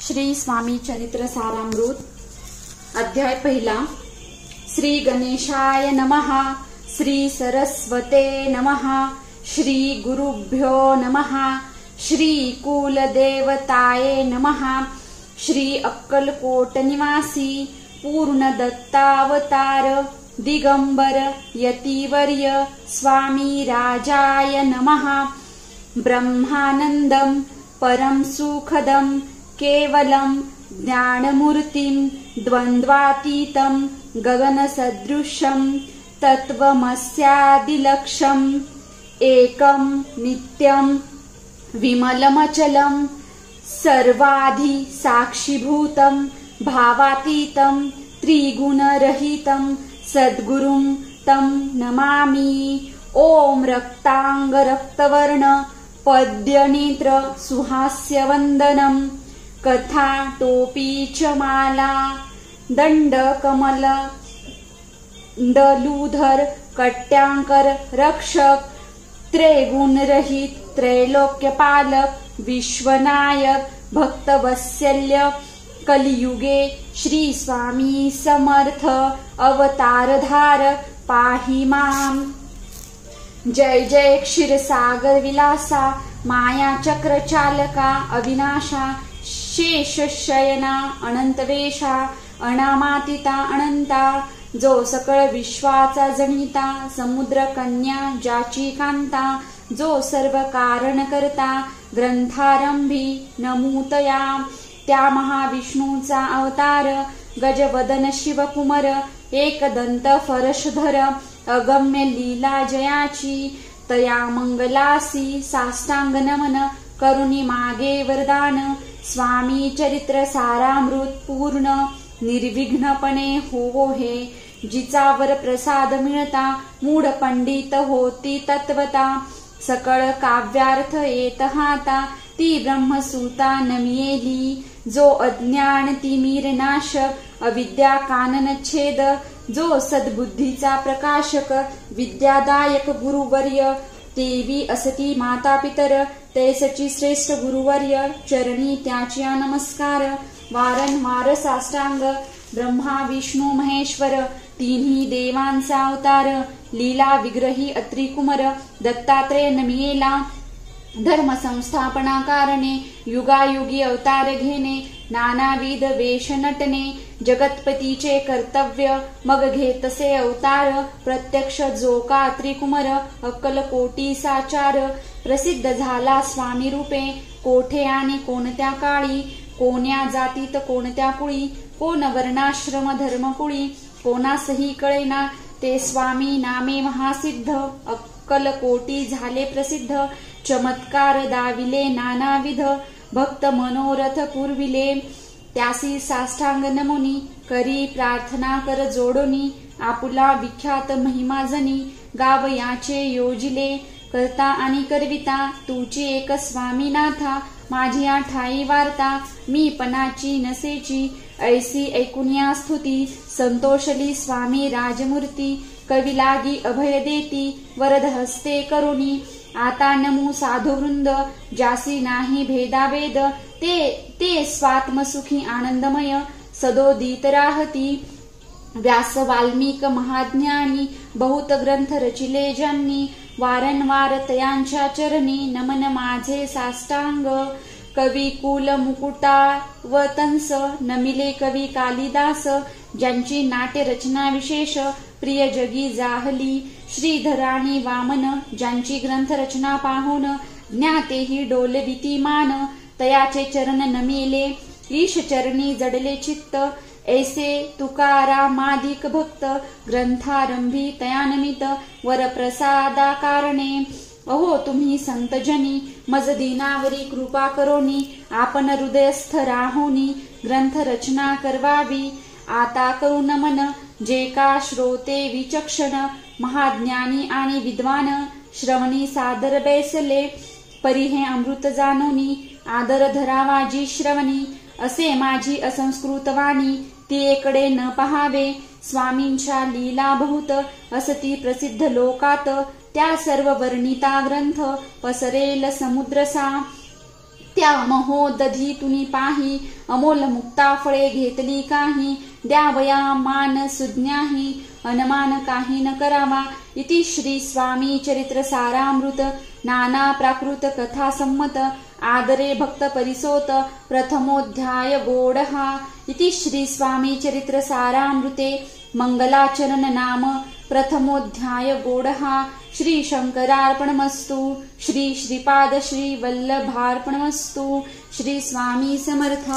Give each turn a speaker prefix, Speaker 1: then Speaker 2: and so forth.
Speaker 1: श्री स्वामी चरित्र सारामृत अध्याय पहिला। श्री गणेशाय नमः, श्री सरस्वते नमः, श्री गुरुभ्यो नमः, श्री कुलदेवताये नमः, श्री अक्कलकोट निवासी पूर्ण दत्तावतार दिगंबर यतिवर्य स्वामी राजाय नमः। ब्रह्मानंदं परम सुखदं केवलं ज्ञानमूर्तिं द्वन्द्वातीतं गगनसदृशं तत्त्वमस्यादिलक्ष्यम् एकं नित्यं विमलमचलं सर्वाधि साक्षिभूतं भावातीतं त्रिगुणरहितं सद्गुरुं तं नमामि। ओम रक्तांग रक्तवर्ण पद्यनेत्र सुहास्यवन्दनं कथा टोपी च माला दंड कमल दलूधर कट्यांकर रक्षक त्रैगुणरहित त्रैलोक्यपालक विश्वनायक भक्तवत्सल्य कलियुगे श्री स्वामी समर्थ अवतारधारक पाहि माम्। जय जय क्षीरसागर विलासा माया चक्र चालका अविनाशा शेष शयना अनंतवेशा अनामातीता अनंता जो सकळ विश्वाचा जनिता समुद्र कन्या ज्याची कांता जो सर्व कारण करता ग्रंथारंभी नमूतया त्या महाविष्णूचा अवतार गजवदन शिवकुमार एकदंत फरशधर अगम्य लीला जयाची तया मंगलासी साष्टांग नमन करुणी मागे वरदान स्वामी चरित्र सारामृत पूर्ण निर्विघ्नपणे होवो हे जिचावर प्रसाद मिळता मूढ पंडित होती तत्वता सकळ काव्यार्थ येत हाता ती ब्रह्मसूता नमियेली जो अज्ञान तिमिर नाशक अविद्या कानन छेद जो सद्बुद्धीचा प्रकाशक विद्यादायक गुरुवर्य देवी असती माता पितर तैसची श्रेष्ठ गुरुवर्य चरणी त्याच्या नमस्कार वारंवार साष्टांग ब्रह्मा विष्णू महेश्वर तिन्ही देवांचा अवतार लीला विग्रही अत्रिकुमार दत्तात्रेय नमियेला धर्म संस्थापना कारणे युगायुगी अवतार घेणे नानाविध वेश नटणे जगतपतीचे कर्तव्य मग घेतसे अवतार प्रत्यक्ष जो का त्रिकुमार अक्कलकोटी साचार प्रसिद्ध झाला स्वामी रूपे कोठे आणि कोणत्या काळी कोण्या जातीत कोणत्या कुळी कोण वर्णाश्रम धर्मकुळी कोणासही कळेना ते स्वामी नामे महासिद्ध अक्कलकोटी झाले प्रसिद्ध चमत्कार दाविले नानाविध भक्त मनोरथ पुरविले त्यासी साष्टांग नमुनी करी प्रार्थना कर जोडोनी आपुला विख्यात महिमा जनी गाव याचे योजिले करता आणि करविता तुची एक स्वामीनाथा माझी ठाई वार्ता मी पणाची नसेची ऐसी ऐकुनिया स्तुती संतोषली स्वामी राजमूर्ती कवी लागी अभय देती वरद हस्ते करुणी आता नमू साधुवृंद जासी नाही भेदाभेद ते स्वात्मसुखी आनंदमय सदोदित राहती व्यास वाल्मिक महाज्ञानी बहुत ग्रंथ रचिले ज्यांनी वारंवार तयांच्या चरणी नमन माझे साष्टांग कवी कुल मुकुटा व तंस नमिले कवी कालिदास ज्यांची नाट्य रचना विशेष प्रिय जगी जाहली श्रीधराणी वामन ज्यांची ग्रंथ रचना पाहून ज्ञातेही डोलविती मान तयाचे चरण नमिले ईश चरणी जडले चित्त ऐसे तुकारामाधिक भक्त ग्रंथारंभी तयानमित वर प्रसादा कारणे अहो तुम्ही संतजनी मज दीनावरी कृपा करोनी आपण हृदयस्थ राहोनी ग्रंथ रचना करवावी आता करू नमन जे का श्रोते विचक्षण महाज्ञानी आणि विद्वान श्रवणी सादर बैसले परी हे अमृत जानोनी आदर धरावाजी श्रवणी असे माझी असंस्कृत वाणी ती एकडे न पहावे स्वामींच्या लीला बहुत असती प्रसिद्ध लोकात त्या सर्व वर्णिता ग्रंथ पसरेल समुद्रसा त्या महोदधी तुनी पाही अमोल मुक्ता फळे घेतली काही द्यावया मान सुज्ञाही अनमान काही न करावा इति श्री स्वामी चरित्र सारामृत नाना प्राकृत कथा संमत आदरे भक्त परिसोत प्रथमोध्याय गोडहा इति श्री स्वामी चरित्र सारामृते मंगलाचरण नाम प्रथमोध्याय गोडहा श्री शंकरार्पणमस्तु श्री श्रीपाद श्री वल्लभार्पणमस्तु श्री स्वामी समर्थ।